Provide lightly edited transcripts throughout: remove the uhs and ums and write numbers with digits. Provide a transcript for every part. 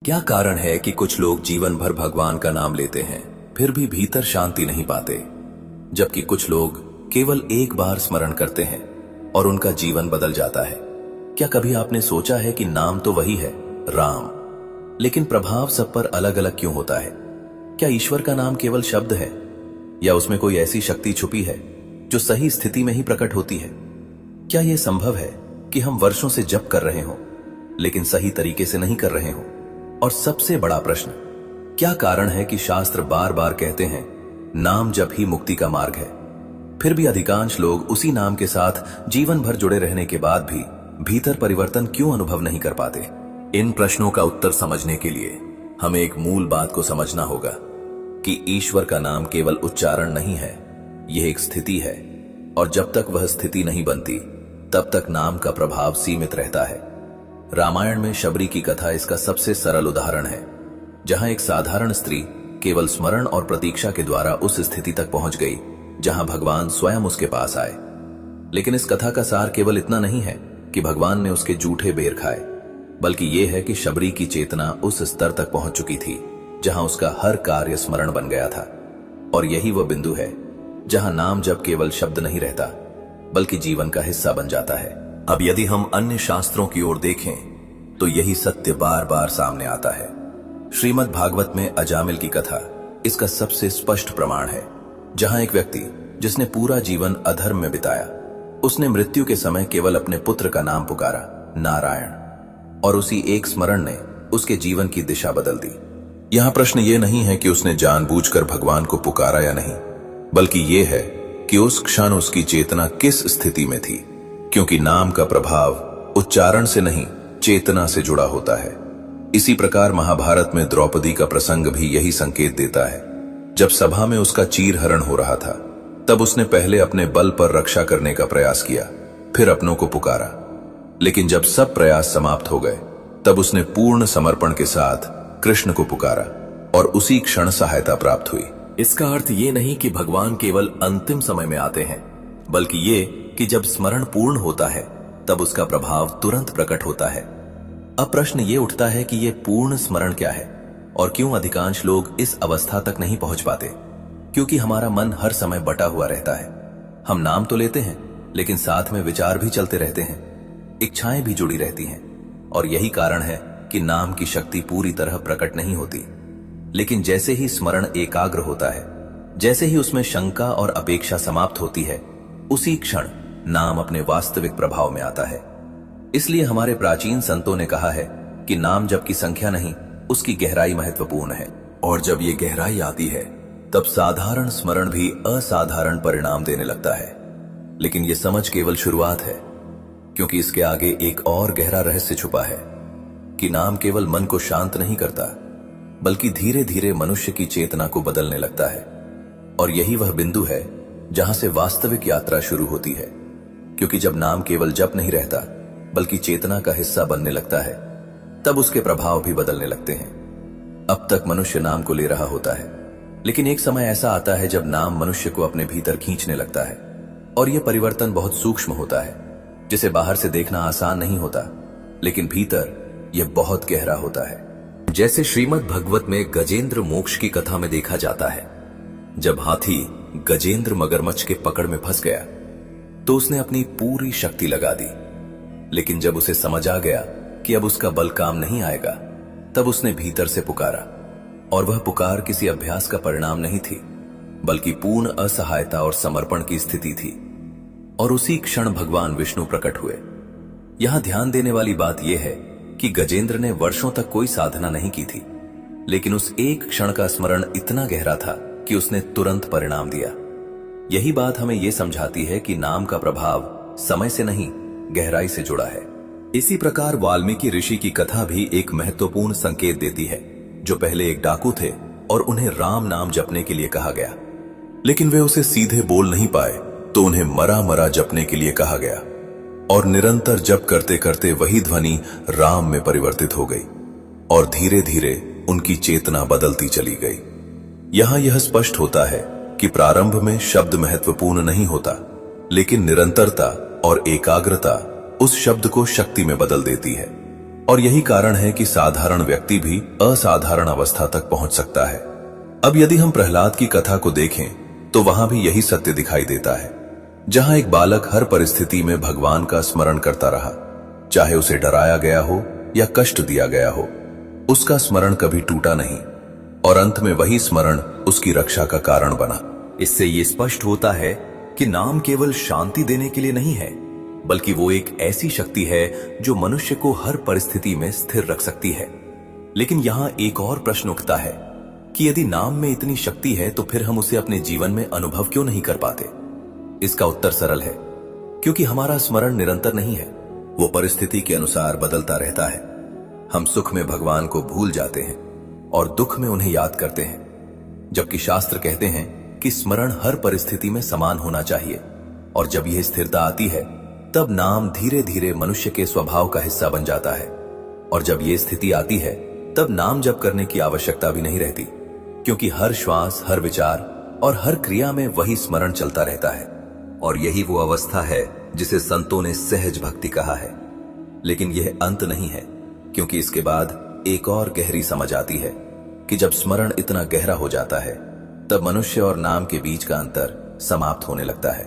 क्या कारण है कि कुछ लोग जीवन भर भगवान का नाम लेते हैं फिर भी भीतर शांति नहीं पाते, जबकि कुछ लोग केवल एक बार स्मरण करते हैं और उनका जीवन बदल जाता है। क्या कभी आपने सोचा है कि नाम तो वही है, राम, लेकिन प्रभाव सब पर अलग अलग क्यों होता है? क्या ईश्वर का नाम केवल शब्द है या उसमें कोई ऐसी शक्ति छुपी है जो सही स्थिति में ही प्रकट होती है? क्या यह संभव है कि हम वर्षों से जप कर रहे हों लेकिन सही तरीके से नहीं कर रहे हों? और सबसे बड़ा प्रश्न, क्या कारण है कि शास्त्र बार बार कहते हैं नाम जप ही मुक्ति का मार्ग है, फिर भी अधिकांश लोग उसी नाम के साथ जीवन भर जुड़े रहने के बाद भी भीतर परिवर्तन क्यों अनुभव नहीं कर पाते? इन प्रश्नों का उत्तर समझने के लिए हमें एक मूल बात को समझना होगा कि ईश्वर का नाम केवल उच्चारण नहीं है, यह एक स्थिति है, और जब तक वह स्थिति नहीं बनती तब तक नाम का प्रभाव सीमित रहता है। रामायण में शबरी की कथा इसका सबसे सरल उदाहरण है, जहां एक साधारण स्त्री केवल स्मरण और प्रतीक्षा के द्वारा उस स्थिति तक पहुंच गई जहां भगवान स्वयं उसके पास आए। लेकिन इस कथा का सार केवल इतना नहीं है कि भगवान ने उसके जूठे बेर खाए, बल्कि यह है कि शबरी की चेतना उस स्तर तक पहुंच चुकी थी जहां उसका हर कार्य स्मरण बन गया था। और यही वह बिंदु है जहां नाम जब केवल शब्द नहीं रहता बल्कि जीवन का हिस्सा बन जाता है। अब यदि हम अन्य शास्त्रों की ओर देखें तो यही सत्य बार बार सामने आता है। श्रीमद् भागवत में अजामिल की कथा इसका सबसे स्पष्ट प्रमाण है, जहां एक व्यक्ति जिसने पूरा जीवन अधर्म में बिताया, उसने मृत्यु के समय केवल अपने पुत्र का नाम पुकारा, नारायण, और उसी एक स्मरण ने उसके जीवन की दिशा बदल दी। यहां प्रश्न ये नहीं है कि उसने जानबूझकर भगवान को पुकारा या नहीं, बल्कि यह है कि उस क्षण उसकी चेतना किस स्थिति में थी, क्योंकि नाम का प्रभाव उच्चारण से नहीं चेतना से जुड़ा होता है। इसी प्रकार महाभारत में द्रौपदी का प्रसंग भी यही संकेत देता है। जब सभा में उसका चीरहरण हो रहा था तब उसने पहले अपने बल पर रक्षा करने का प्रयास किया, फिर अपनों को पुकारा, लेकिन जब सब प्रयास समाप्त हो गए तब उसने पूर्ण समर्पण के साथ कृष्ण को पुकारा और उसी क्षण सहायता प्राप्त हुई। इसका अर्थ ये नहीं कि भगवान केवल अंतिम समय में आते हैं, बल्कि ये कि जब स्मरण पूर्ण होता है तब उसका प्रभाव तुरंत प्रकट होता है। अब प्रश्न ये उठता है कि ये पूर्ण स्मरण क्या है और क्यों अधिकांश लोग इस अवस्था तक नहीं पहुंच पाते? क्योंकि हमारा मन हर समय बटा हुआ रहता है। हम नाम तो लेते हैं लेकिन साथ में विचार भी चलते रहते हैं, इच्छाएं भी जुड़ी रहती हैं, और यही कारण है कि नाम की शक्ति पूरी तरह प्रकट नहीं होती। लेकिन जैसे ही स्मरण एकाग्र होता है, जैसे ही उसमें शंका और अपेक्षा समाप्त होती है, उसी क्षण नाम अपने वास्तविक प्रभाव में आता है। इसलिए हमारे प्राचीन संतों ने कहा है कि नाम जप की संख्या नहीं, उसकी गहराई महत्वपूर्ण है। और जब ये गहराई आती है तब साधारण स्मरण भी असाधारण परिणाम देने लगता है। लेकिन ये समझ केवल शुरुआत है, क्योंकि इसके आगे एक और गहरा रहस्य छुपा है कि नाम केवल मन को शांत नहीं करता, बल्कि धीरे धीरे मनुष्य की चेतना को बदलने लगता है। और यही वह बिंदु है जहां से वास्तविक यात्रा शुरू होती है, क्योंकि जब नाम केवल जप नहीं रहता बल्कि चेतना का हिस्सा बनने लगता है, तब उसके प्रभाव भी बदलने लगते हैं। अब तक मनुष्य नाम को ले रहा होता है, लेकिन एक समय ऐसा आता है जब नाम मनुष्य को अपने भीतर खींचने लगता है, और यह परिवर्तन बहुत सूक्ष्म होता है, जिसे बाहर से देखना आसान नहीं होता, लेकिन भीतर यह बहुत गहरा होता है। जैसे श्रीमद् भगवत में गजेंद्र मोक्ष की कथा में देखा जाता है, जब हाथी गजेंद्र मगरमच्छ के पकड़ में फंस गया तो उसने अपनी पूरी शक्ति लगा दी, लेकिन जब उसे समझ आ गया कि अब उसका बल काम नहीं आएगा, तब उसने भीतर से पुकारा, और वह पुकार किसी अभ्यास का परिणाम नहीं थी, बल्कि पूर्ण असहायता और समर्पण की स्थिति थी। और उसी क्षण भगवान विष्णु प्रकट हुए। यहां ध्यान देने वाली बात यह है कि गजेंद्र ने वर्षों तक कोई साधना नहीं की थी, लेकिन उस एक क्षण का स्मरण इतना गहरा था कि उसने तुरंत परिणाम दिया। यही बात हमें यह समझाती है कि नाम का प्रभाव समय से नहीं, गहराई से जुड़ा है। इसी प्रकार वाल्मीकि ऋषि की कथा भी एक महत्वपूर्ण संकेत देती है, जो पहले एक डाकू थे और उन्हें राम नाम जपने के लिए कहा गया, लेकिन वे उसे सीधे बोल नहीं पाए, तो उन्हें मरा मरा जपने के लिए कहा गया, और निरंतर जप करते करते वही ध्वनि राम में परिवर्तित हो गई, और धीरे धीरे उनकी चेतना बदलती चली गई। यहां यह स्पष्ट होता है कि प्रारंभ में शब्द महत्वपूर्ण नहीं होता, लेकिन निरंतरता और एकाग्रता उस शब्द को शक्ति में बदल देती है। और यही कारण है कि साधारण व्यक्ति भी असाधारण अवस्था तक पहुंच सकता है। अब यदि हम प्रहलाद की कथा को देखें तो वहां भी यही सत्य दिखाई देता है। जहां एक बालक हर परिस्थिति में भगवान का स्मरण करता रहा, चाहे उसे डराया गया हो या कष्ट दिया गया हो, उसका स्मरण कभी टूटा नहीं और अंत में वही स्मरण उसकी रक्षा का कारण बना। इससे ये स्पष्ट होता है कि नाम केवल शांति देने के लिए नहीं है, बल्कि वो एक ऐसी शक्ति है जो मनुष्य को हर परिस्थिति में स्थिर रख सकती है। लेकिन यहां एक और प्रश्न उठता है कि यदि नाम में इतनी शक्ति है तो फिर हम उसे अपने जीवन में अनुभव क्यों नहीं कर पाते? इसका उत्तर सरल है, क्योंकि हमारा स्मरण निरंतर नहीं है, वो परिस्थिति के अनुसार बदलता रहता है। हम सुख में भगवान को भूल जाते हैं और दुख में उन्हें याद करते हैं, जबकि शास्त्र कहते हैं कि स्मरण हर परिस्थिति में समान होना चाहिए। और जब यह स्थिरता आती है तब नाम धीरे धीरे मनुष्य के स्वभाव का हिस्सा बन जाता है। और जब यह स्थिति आती है तब नाम जप करने की आवश्यकता भी नहीं रहती, क्योंकि हर श्वास, हर विचार और हर क्रिया में वही स्मरण चलता रहता है। और यही वो अवस्था है जिसे संतों ने सहज भक्ति कहा है। लेकिन यह अंत नहीं है, क्योंकि इसके बाद एक और गहरी समझ आती है कि जब स्मरण इतना गहरा हो जाता है तब मनुष्य और नाम के बीच का अंतर समाप्त होने लगता है।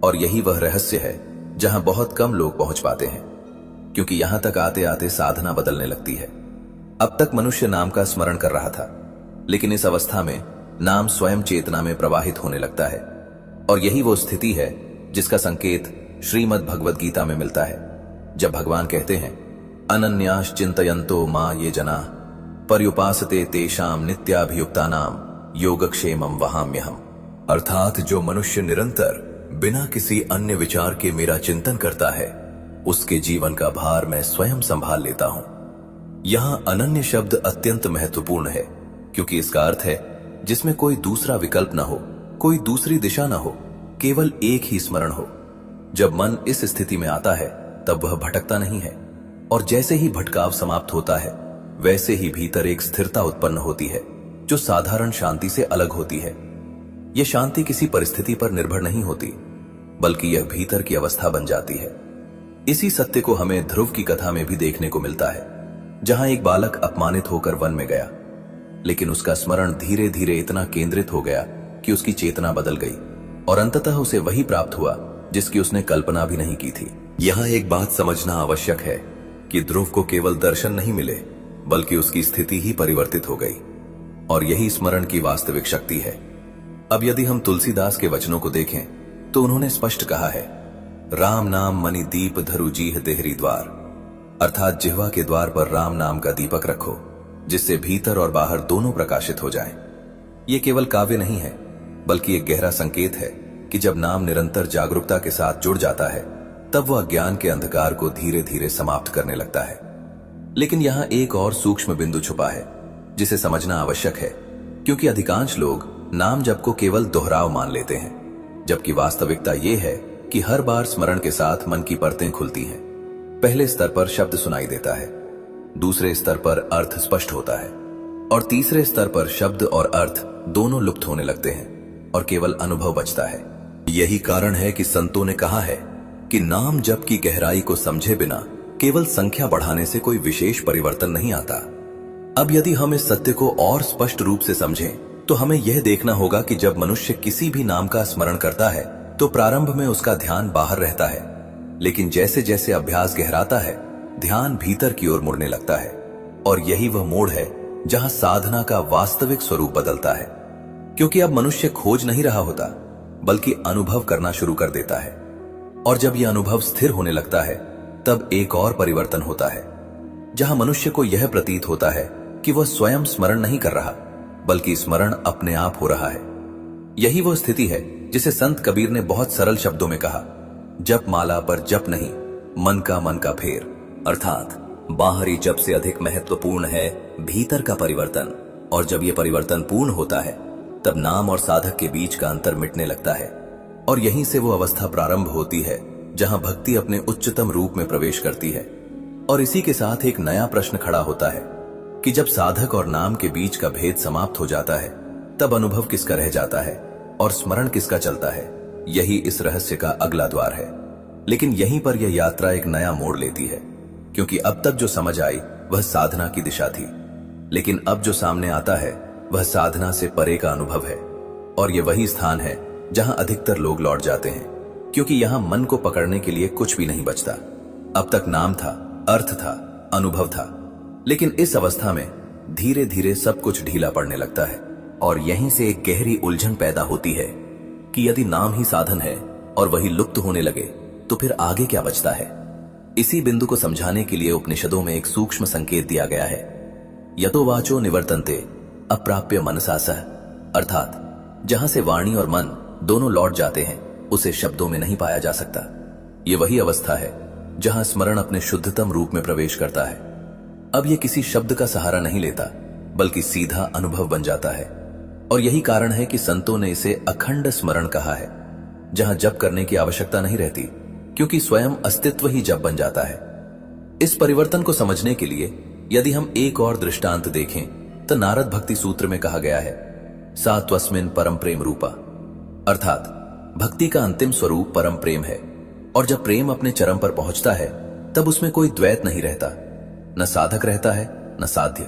और यही वह रहस्य है जहां बहुत कम लोग पहुंच पाते हैं, क्योंकि यहां तक आते आते साधना बदलने लगती है। अब तक मनुष्य नाम का स्मरण कर रहा था, लेकिन इस अवस्था में नाम स्वयं चेतना में प्रवाहित होने लगता है। और यही वो स्थिति है जिसका संकेत श्रीमद् भगवद गीता में मिलता है, जब भगवान कहते हैं, अनन्यास चिंतयन्तो मां ये जना पर्युपासते तेषाम नित्याभियुक्तानाम योगक्षेमम वहाम्यहम्। अर्थात जो मनुष्य निरंतर बिना किसी अन्य विचार के मेरा चिंतन करता है, उसके जीवन का भार मैं स्वयं संभाल लेता हूं। यहां अनन्य शब्द अत्यंत महत्वपूर्ण है, क्योंकि इसका अर्थ है जिसमें कोई दूसरा विकल्प न हो, कोई दूसरी दिशा न हो, केवल एक ही स्मरण हो। जब मन इस स्थिति में आता है तब वह भटकता नहीं है, और जैसे ही भटकाव समाप्त होता है वैसे ही भीतर एक स्थिरता उत्पन्न होती है जो साधारण शांति से अलग होती है। यह शांति किसी परिस्थिति पर निर्भर नहीं होती, बल्कि यह भीतर की अवस्था बन जाती है। इसी सत्य को हमें ध्रुव की कथा में भी देखने को मिलता है, जहां एक बालक अपमानित होकर वन में गया, लेकिन उसका स्मरण धीरे धीरे इतना केंद्रित हो गया कि उसकी चेतना बदल गई और अंततः उसे वही प्राप्त हुआ जिसकी उसने कल्पना भी नहीं की थी। यहां एक बात समझना आवश्यक है कि ध्रुव को केवल दर्शन नहीं मिले, बल्कि उसकी स्थिति ही परिवर्तित हो गई, और यही स्मरण की वास्तविक शक्ति है। अब यदि हम तुलसीदास के वचनों को देखें तो उन्होंने स्पष्ट कहा है, राम नाम मणि दीप धरु जीह देहरी द्वार, अर्थात जिह्वा के द्वार पर राम नाम का दीपक रखो, जिससे भीतर और बाहर दोनों प्रकाशित हो जाएं। ये केवल काव्य नहीं है, बल्कि एक गहरा संकेत है कि जब नाम निरंतर जागरूकता के साथ जुड़ जाता है तब वह अज्ञान के अंधकार को धीरे धीरे समाप्त करने लगता है। लेकिन यहां एक और सूक्ष्म बिंदु छुपा है जिसे समझना आवश्यक है, क्योंकि अधिकांश लोग नाम जप को केवल दोहराव मान लेते हैं, जबकि वास्तविकता यह है कि हर बार स्मरण के साथ मन की परतें खुलती हैं। पहले स्तर पर शब्द सुनाई देता है, दूसरे स्तर पर अर्थ स्पष्ट होता है, और तीसरे स्तर पर शब्द और अर्थ दोनों लुप्त होने लगते हैं और केवल अनुभव बचता है। यही कारण है कि संतों ने कहा है कि नाम जप की गहराई को समझे बिना केवल संख्या बढ़ाने से कोई विशेष परिवर्तन नहीं आता। अब यदि हम इस सत्य को और स्पष्ट रूप से समझें तो हमें यह देखना होगा कि जब मनुष्य किसी भी नाम का स्मरण करता है तो प्रारंभ में उसका ध्यान बाहर रहता है, लेकिन जैसे जैसे अभ्यास गहराता है ध्यान भीतर की ओर मुड़ने लगता है, और यही वह मोड़ है जहां साधना का वास्तविक स्वरूप बदलता है। क्योंकि अब मनुष्य खोज नहीं रहा होता, बल्कि अनुभव करना शुरू कर देता है, और जब यह अनुभव स्थिर होने लगता है तब एक और परिवर्तन होता है, जहां मनुष्य को यह प्रतीत होता है कि वह स्वयं स्मरण नहीं कर रहा, बल्कि स्मरण अपने आप हो रहा है। यही वो स्थिति है जिसे संत कबीर ने बहुत सरल शब्दों में कहा, जप माला पर जप नहीं, मन का फेर। अर्थात बाहरी जप से अधिक महत्वपूर्ण है भीतर का परिवर्तन, और जब यह परिवर्तन पूर्ण होता है तब नाम और साधक के बीच का अंतर मिटने लगता है, और यहीं से वो अवस्था प्रारंभ होती है जहां भक्ति अपने उच्चतम रूप में प्रवेश करती है। और इसी के साथ एक नया प्रश्न खड़ा होता है कि जब साधक और नाम के बीच का भेद समाप्त हो जाता है तब अनुभव किसका रह जाता है और स्मरण किसका चलता है। यही इस रहस्य का अगला द्वार है। लेकिन यहीं पर यह यात्रा एक नया मोड़ लेती है, क्योंकि अब तक जो समझ आई वह साधना की दिशा थी, लेकिन अब जो सामने आता है वह साधना से परे का अनुभव है। और ये वही स्थान है जहां अधिकतर लोग लौट जाते हैं, क्योंकि यहां मन को पकड़ने के लिए कुछ भी नहीं बचता। अब तक नाम था, अर्थ था, अनुभव था, लेकिन इस अवस्था में धीरे धीरे सब कुछ ढीला पड़ने लगता है। और यहीं से एक गहरी उलझन पैदा होती है कि यदि नाम ही साधन है और वही लुप्त होने लगे तो फिर आगे क्या बचता है। इसी बिंदु को समझाने के लिए उपनिषदों में एक सूक्ष्म संकेत दिया गया है, यतो वाचो निवर्तन्ते अप्राप्य मनसा सह, अर्थात जहां से वाणी और मन दोनों लौट जाते हैं उसे शब्दों में नहीं पाया जा सकता। ये वही अवस्था है जहां स्मरण अपने शुद्धतम रूप में प्रवेश करता है। अब ये किसी शब्द का सहारा नहीं लेता, बल्कि सीधा अनुभव बन जाता है। और यही कारण है कि संतों ने इसे अखंड स्मरण कहा है, जहां जप करने की आवश्यकता नहीं रहती, क्योंकि स्वयं अस्तित्व ही जप बन जाता है। इस परिवर्तन को समझने के लिए यदि हम एक और दृष्टांत देखें तो नारद भक्ति सूत्र में कहा गया है, सा त्वस्मिन् परम प्रेम रूपा, अर्थात भक्ति का अंतिम स्वरूप परम प्रेम है। और जब प्रेम अपने चरम पर पहुंचता है तब उसमें कोई द्वैत नहीं रहता, न साधक रहता है न साध्य,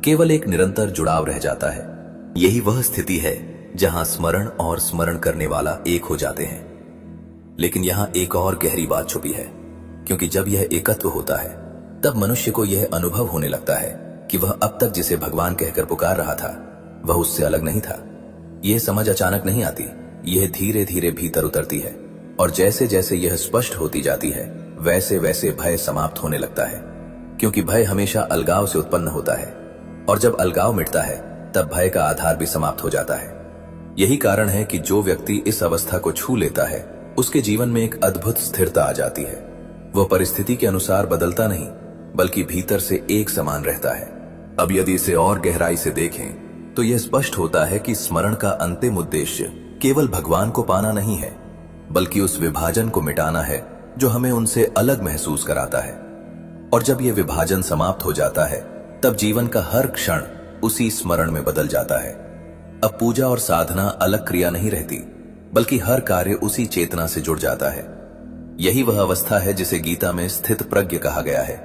केवल एक निरंतर जुड़ाव रह जाता है। यही वह स्थिति है जहां स्मरण और स्मरण करने वाला एक हो जाते हैं। लेकिन यहां एक और गहरी बात छुपी है, क्योंकि जब यह एकत्व होता है तब मनुष्य को यह अनुभव होने लगता है कि वह अब तक जिसे भगवान कहकर पुकार रहा था वह उससे अलग नहीं था। यह समझ अचानक नहीं आती, यह धीरे धीरे भीतर उतरती है। और जैसे जैसे यह स्पष्ट होती जाती है वैसे वैसे भय समाप्त होने लगता है, क्योंकि भय हमेशा अलगाव से उत्पन्न होता है, और जब अलगाव मिटता है तब भय का आधार भी समाप्त हो जाता है। यही कारण है कि जो व्यक्ति इस अवस्था को छू लेता है उसके जीवन में एक अद्भुत स्थिरता आ जाती है। वह परिस्थिति के अनुसार बदलता नहीं, बल्कि भीतर से एक समान रहता है। अब यदि इसे और गहराई से देखें तो यह स्पष्ट होता है कि स्मरण का अंतिम उद्देश्य केवल भगवान को पाना नहीं है, बल्कि उस विभाजन को मिटाना है जो हमें उनसे अलग महसूस कराता है। और जब यह विभाजन समाप्त हो जाता है तब जीवन का हर क्षण उसी स्मरण में बदल जाता है। अब पूजा और साधना अलग क्रिया नहीं रहती, बल्कि हर कार्य उसी चेतना से जुड़ जाता है। यही वह अवस्था है जिसे गीता में स्थित प्रज्ञ कहा गया है,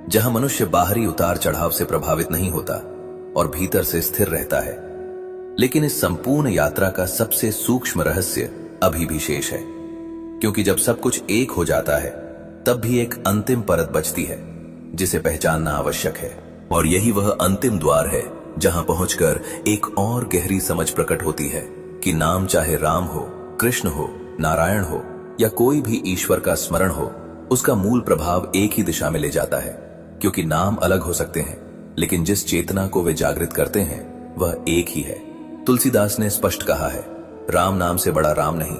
जहां मनुष्य बाहरी उतार चढ़ाव से प्रभावित नहीं होता और भीतर से स्थिर रहता है। लेकिन इस संपूर्ण यात्रा का सबसे सूक्ष्म रहस्य अभी भी शेष है, क्योंकि जब सब कुछ एक हो जाता है तब भी एक अंतिम परत बचती है जिसे पहचानना आवश्यक है। और यही वह अंतिम द्वार है जहां पहुंचकर एक और गहरी समझ प्रकट होती है कि नाम चाहे राम हो, कृष्ण हो, नारायण हो या कोई भी ईश्वर का स्मरण हो, उसका मूल प्रभाव एक ही दिशा में ले जाता है। क्योंकि नाम अलग हो सकते हैं, लेकिन जिस चेतना को वे जागृत करते हैं वह एक ही है। तुलसीदास ने स्पष्ट कहा है, राम नाम से बड़ा राम नहीं।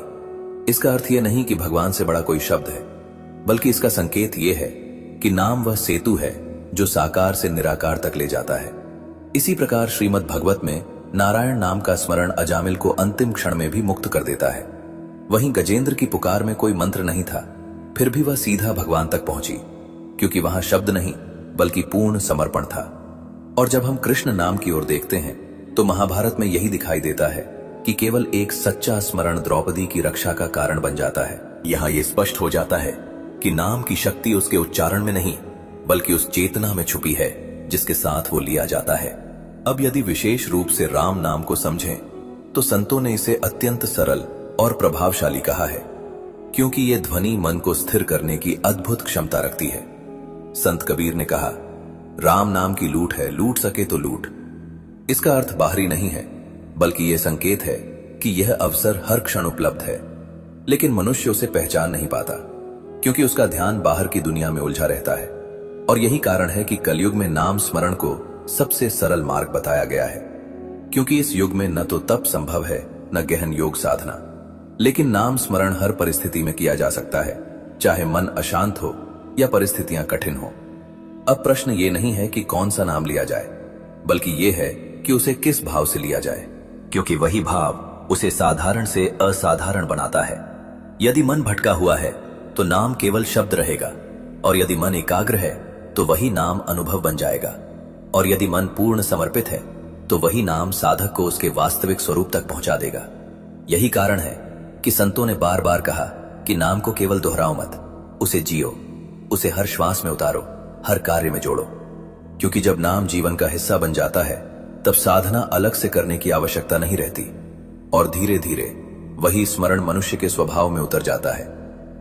इसका अर्थ यह नहीं कि भगवान से बड़ा कोई शब्द है, बल्कि इसका संकेत यह है कि नाम वह सेतु है जो साकार से निराकार तक ले जाता है। इसी प्रकार श्रीमद् भागवत में नारायण नाम का स्मरण अजामिल को अंतिम क्षण में भी मुक्त कर देता है। वहीं गजेंद्र की पुकार में कोई मंत्र नहीं था, फिर भी वह सीधा भगवान तक पहुंची, क्योंकि वहां शब्द नहीं बल्कि पूर्ण समर्पण था। और जब हम कृष्ण नाम की ओर देखते हैं तो महाभारत में यही दिखाई देता है कि केवल एक सच्चा स्मरण द्रौपदी की रक्षा का कारण बन जाता है। यहां यह स्पष्ट हो जाता है कि नाम की शक्ति उसके उच्चारण में नहीं बल्कि उस चेतना में छुपी है जिसके साथ वो लिया जाता है। अब यदि विशेष रूप से राम नाम को समझें तो संतों ने इसे अत्यंत सरल और प्रभावशाली कहा है, क्योंकि यह ध्वनि मन को स्थिर करने की अद्भुत क्षमता रखती है। संत कबीर ने कहा, राम नाम की लूट है, लूट सके तो लूट। इसका अर्थ बाहरी नहीं है, बल्कि यह संकेत है कि यह अवसर हर क्षण उपलब्ध है, लेकिन मनुष्य उसे पहचान नहीं पाता, क्योंकि उसका ध्यान बाहर की दुनिया में उलझा रहता है। और यही कारण है कि कलयुग में नाम स्मरण को सबसे सरल मार्ग बताया गया है, क्योंकि इस युग में न तो तप संभव है न गहन योग साधना, लेकिन नाम स्मरण हर परिस्थिति में किया जा सकता है, चाहे मन अशांत हो या परिस्थितियां कठिन हो। अब प्रश्न ये नहीं है कि कौन सा नाम लिया जाए, बल्कि यह है कि उसे किस भाव से लिया जाए, क्योंकि वही भाव उसे साधारण से असाधारण बनाता है। यदि मन भटका हुआ है तो नाम केवल शब्द रहेगा, और यदि मन एकाग्र है तो वही नाम अनुभव बन जाएगा, और यदि मन पूर्ण समर्पित है तो वही नाम साधक को उसके वास्तविक स्वरूप तक पहुंचा देगा। यही कारण है कि संतों ने बार बार कहा कि नाम को केवल दोहराओ मत, उसे जियो, उसे हर श्वास में उतारो, हर कार्य में जोड़ो, क्योंकि जब नाम जीवन का हिस्सा बन जाता है तब साधना अलग से करने की आवश्यकता नहीं रहती और धीरे धीरे वही स्मरण मनुष्य के स्वभाव में उतर जाता है।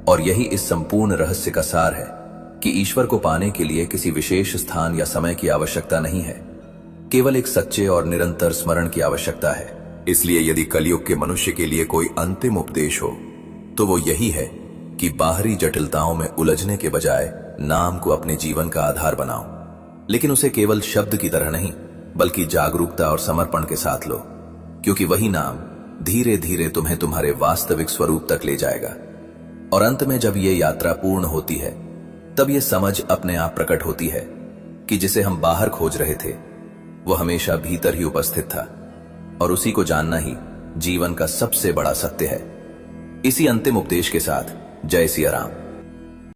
और यही इस संपूर्ण रहस्य का सार है कि ईश्वर को पाने के लिए किसी विशेष स्थान या समय की आवश्यकता नहीं है, केवल एक सच्चे और निरंतर स्मरण की आवश्यकता है। इसलिए यदि कलयुग के मनुष्य के लिए कोई अंतिम उपदेश हो तो वो यही है कि बाहरी जटिलताओं में उलझने के बजाय नाम को अपने जीवन का आधार बनाओ, लेकिन उसे केवल शब्द की तरह नहीं बल्कि जागरूकता और समर्पण के साथ लो, क्योंकि वही नाम धीरे धीरे तुम्हें तुम्हारे वास्तविक स्वरूप तक ले जाएगा। और अंत में जब ये यात्रा पूर्ण होती है तब ये समझ अपने आप प्रकट होती है कि जिसे हम बाहर खोज रहे थे वो हमेशा भीतर ही उपस्थित था, और उसी को जानना ही जीवन का सबसे बड़ा सत्य है। इसी अंतिम उपदेश के साथ जय सिया राम।